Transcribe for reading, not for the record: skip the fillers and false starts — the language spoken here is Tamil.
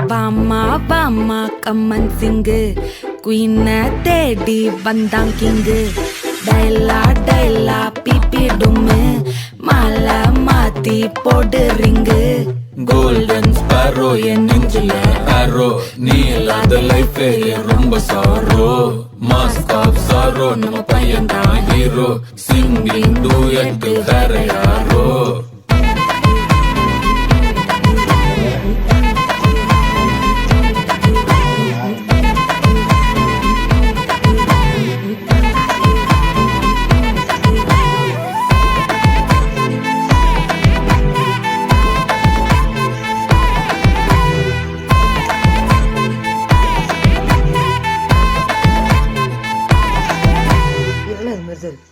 வாமா வாமா கம்மன் சிங்கு குயின தேடி வந்தான் கிங்கு டைலா டைலா பிபி டும்மு மாலை மாத்தி போடு ரிங்கு கோல்டன் ஸ்பாரோ என் நெஞ்சில ஆரோ நீ இல்லாத லைஃபே ரொம்ப சாரோ மாஸ்க் ஆஃப் சாரோ நம்ம பையன் தான் ஹீரோ சிங்கிங் டூயட் வேற யாரோ இது மாதிரி தான் இருக்கு.